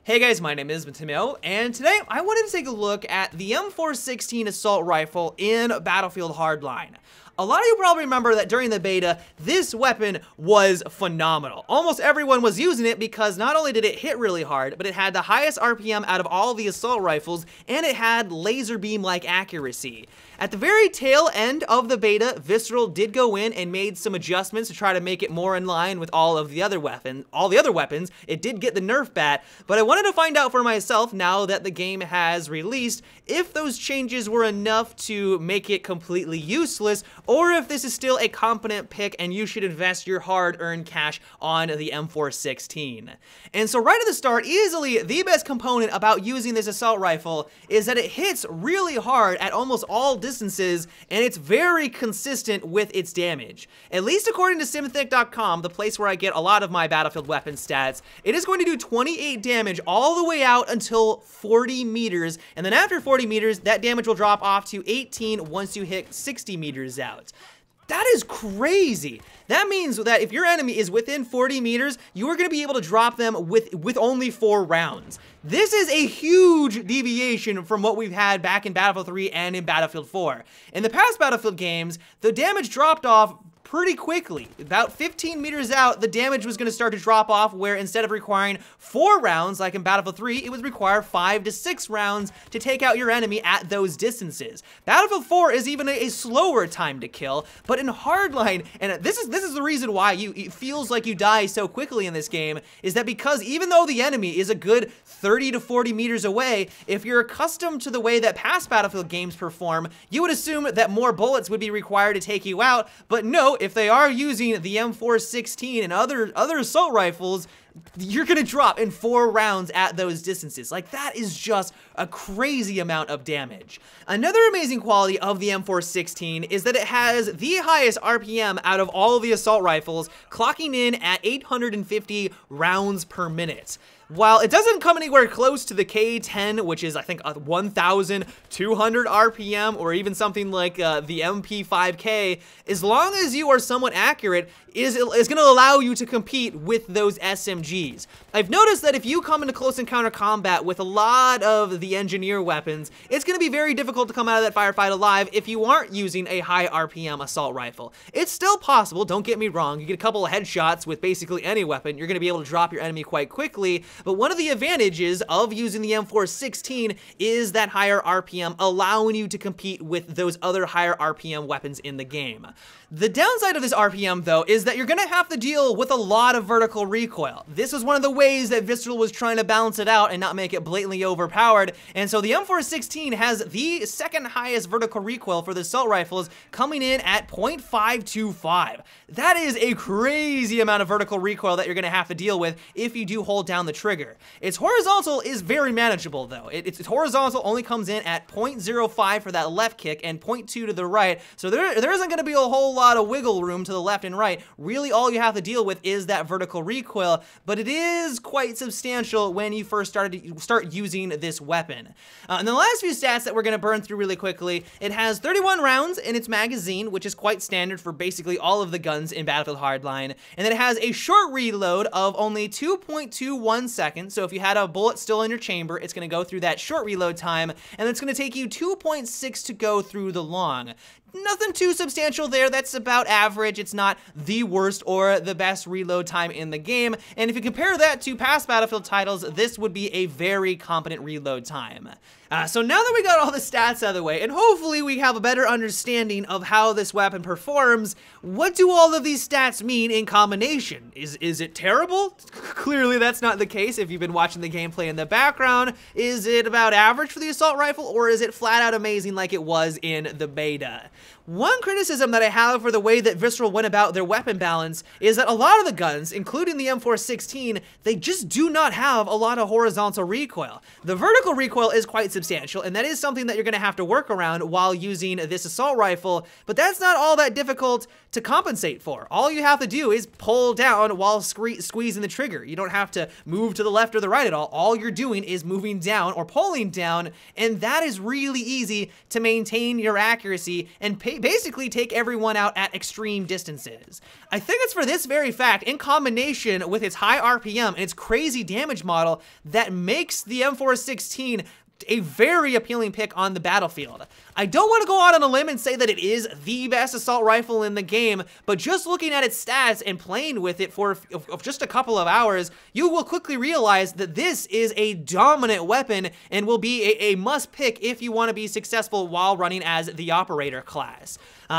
Hey guys, my name is Matteo, and today I wanted to take a look at the M416 assault rifle in Battlefield Hardline. A lot of you probably remember that during the beta, this weapon was phenomenal. Almost everyone was using it because not only did it hit really hard, but it had the highest RPM out of all the assault rifles, and it had laser beam-like accuracy. At the very tail end of the beta, Visceral did go in and made some adjustments to try to make it more in line with all the other weapons. It did get the nerf bat, but I wanted to find out for myself, now that the game has released, if those changes were enough to make it completely useless, or if this is still a competent pick and you should invest your hard-earned cash on the M416. And so right at the start, easily the best component about using this assault rifle is that it hits really hard at almost all distances, and it's very consistent with its damage. At least according to Simthic.com, the place where I get a lot of my Battlefield weapon stats, it is going to do 28 damage all the way out until 40 meters, and then after 40 meters, that damage will drop off to 18 once you hit 60 meters out. That is crazy. That means that if your enemy is within 40 meters, you are going to be able to drop them with only 4 rounds. This is a huge deviation from what we've had back in Battlefield 3 and in Battlefield 4. In the past Battlefield games, the damage dropped off pretty quickly. About 15 meters out, the damage was going to start to drop off, where instead of requiring 4 rounds like in Battlefield 3, it would require 5 to 6 rounds to take out your enemy at those distances. Battlefield 4 is even a slower time to kill, but in Hardline, and this is the reason why it feels like you die so quickly in this game, is that because even though the enemy is a good 30 to 40 meters away, if you're accustomed to the way that past Battlefield games perform, you would assume that more bullets would be required to take you out, but no, if they are using the M416 and other assault rifles, you're gonna drop in 4 rounds at those distances. Like, that is just a crazy amount of damage. Another amazing quality of the M416 is that it has the highest RPM out of all of the assault rifles, clocking in at 850 rounds per minute. While it doesn't come anywhere close to the K10, which is, I think, 1,200 RPM, or even something like the MP5K, as long as you are somewhat accurate, is going to allow you to compete with those SMGs. I've noticed that if you come into close encounter combat with a lot of the engineer weapons, it's going to be very difficult to come out of that firefight alive if you aren't using a high RPM assault rifle. It's still possible, don't get me wrong. You get a couple of headshots with basically any weapon, you're going to be able to drop your enemy quite quickly, but one of the advantages of using the M416 is that higher RPM, allowing you to compete with those other higher RPM weapons in the game. The downside of this RPM, though, is that you're going to have to deal with a lot of vertical recoil. This was one of the ways that Visceral was trying to balance it out and not make it blatantly overpowered, and so the M416 has the second highest vertical recoil for the assault rifles, coming in at 0.525. That is a crazy amount of vertical recoil that you're going to have to deal with if you do hold down the trigger. Its horizontal is very manageable, though. Its horizontal only comes in at 0.05 for that left kick and 0.2 to the right, so there isn't going to be a whole lot of wiggle room to the left and right. Really, all you have to deal with is that vertical recoil, but it is quite substantial when you first start using this weapon. And the last few stats that we're going to burn through really quickly, it has 31 rounds in its magazine, which is quite standard for basically all of the guns in Battlefield Hardline, and then it has a short reload of only 2.21 seconds, so if you had a bullet still in your chamber, it's going to go through that short reload time, and it's going to take you 2.6 to go through the long. Nothing too substantial there, that's about average. It's not the worst or the best reload time in the game, and if you compare that to past Battlefield titles, this would be a very competent reload time. So now that we got all the stats out of the way, and hopefully we have a better understanding of how this weapon performs, what do all of these stats mean in combination? Is it terrible? Clearly that's not the case if you've been watching the gameplay in the background. Is it about average for the assault rifle, or is it flat out amazing like it was in the beta? One criticism that I have for the way that Visceral went about their weapon balance is that a lot of the guns, including the M416, they just do not have a lot of horizontal recoil. The vertical recoil is quite substantial, and that is something that you're going to have to work around while using this assault rifle, but that's not all that difficult to compensate for. All you have to do is pull down while squeezing the trigger. You don't have to move to the left or the right at all. All you're doing is moving down or pulling down, and that is really easy to maintain your accuracy and pick basically take everyone out at extreme distances. I think it's for this very fact, in combination with its high RPM and its crazy damage model, that makes the M416 a very appealing pick on the battlefield. I don't want to go out on a limb and say that it is the best assault rifle in the game, but just looking at its stats and playing with it for just a couple of hours, you will quickly realize that this is a dominant weapon and will be a must pick if you want to be successful while running as the operator class.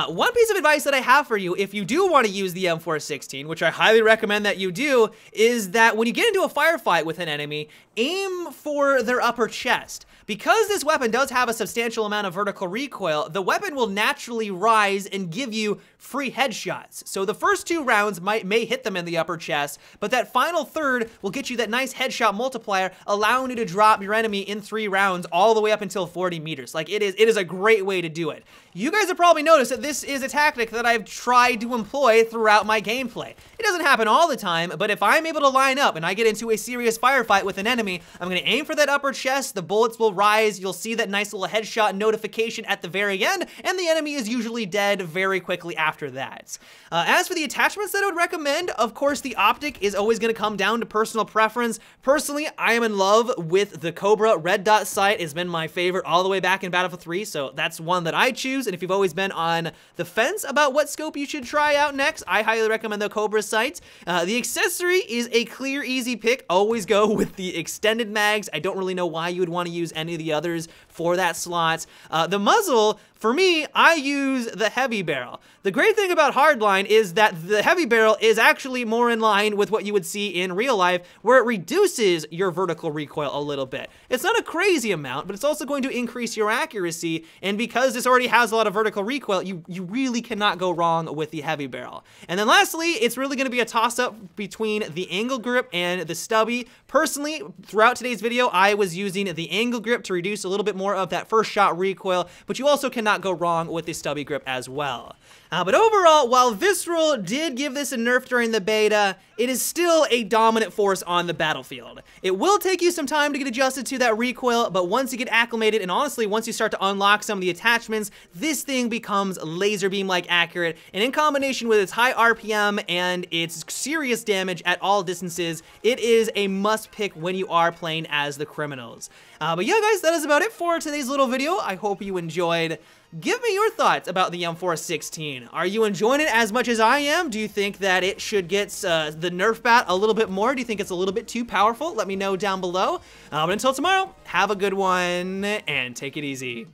One piece of advice that I have for you, if you do want to use the M416, which I highly recommend that you do, is that when you get into a firefight with an enemy, aim for their upper chest. Because this weapon does have a substantial amount of vertical recoil, the weapon will naturally rise and give you free headshots. So the first 2 rounds may hit them in the upper chest, but that final third will get you that nice headshot multiplier, allowing you to drop your enemy in 3 rounds all the way up until 40 meters. Like, it is a great way to do it. You guys have probably noticed that this is a tactic that I've tried to employ throughout my gameplay. It doesn't happen all the time, but if I'm able to line up and I get into a serious firefight with an enemy, I'm gonna aim for that upper chest, the bullets will rise, you'll see that nice little headshot notification at the very end, and the enemy is usually dead very quickly after that. As for the attachments that I would recommend, of course the optic is always gonna come down to personal preference. Personally, I am in love with the Cobra red dot sight. It's been my favorite all the way back in Battlefield 3, so that's one that I choose. And if you've always been on the fence about what scope you should try out next, I highly recommend the Cobra sight. The accessory is a clear, easy pick. Always go with the extended mags. I don't really know why you would want to use any of the others for that slot. The muzzle, for me, I use the heavy barrel. The great thing about Hardline is that the heavy barrel is actually more in line with what you would see in real life, where it reduces your vertical recoil a little bit. It's not a crazy amount, but it's also going to increase your accuracy, and because this already has a lot of vertical recoil, you really cannot go wrong with the heavy barrel. And then lastly, it's really going to be a toss-up between the angle grip and the stubby. Personally, throughout today's video, I was using the angle grip to reduce a little bit more of that first shot recoil, but you also cannot go wrong with the stubby grip as well. But overall, while Visceral did give this a nerf during the beta, it is still a dominant force on the battlefield. It will take you some time to get adjusted to that recoil, but once you get acclimated, and honestly, once you start to unlock some of the attachments, this thing becomes laser beam-like accurate, and in combination with its high RPM and its serious damage at all distances, it is a must-pick when you are playing as the criminals. But yeah, guys, that is about it for today's little video. I hope you enjoyed. Give me your thoughts about the M416. Are you enjoying it as much as I am? Do you think that it should get the nerf bat a little bit more? Do you think it's a little bit too powerful? Let me know down below. But until tomorrow, have a good one and take it easy.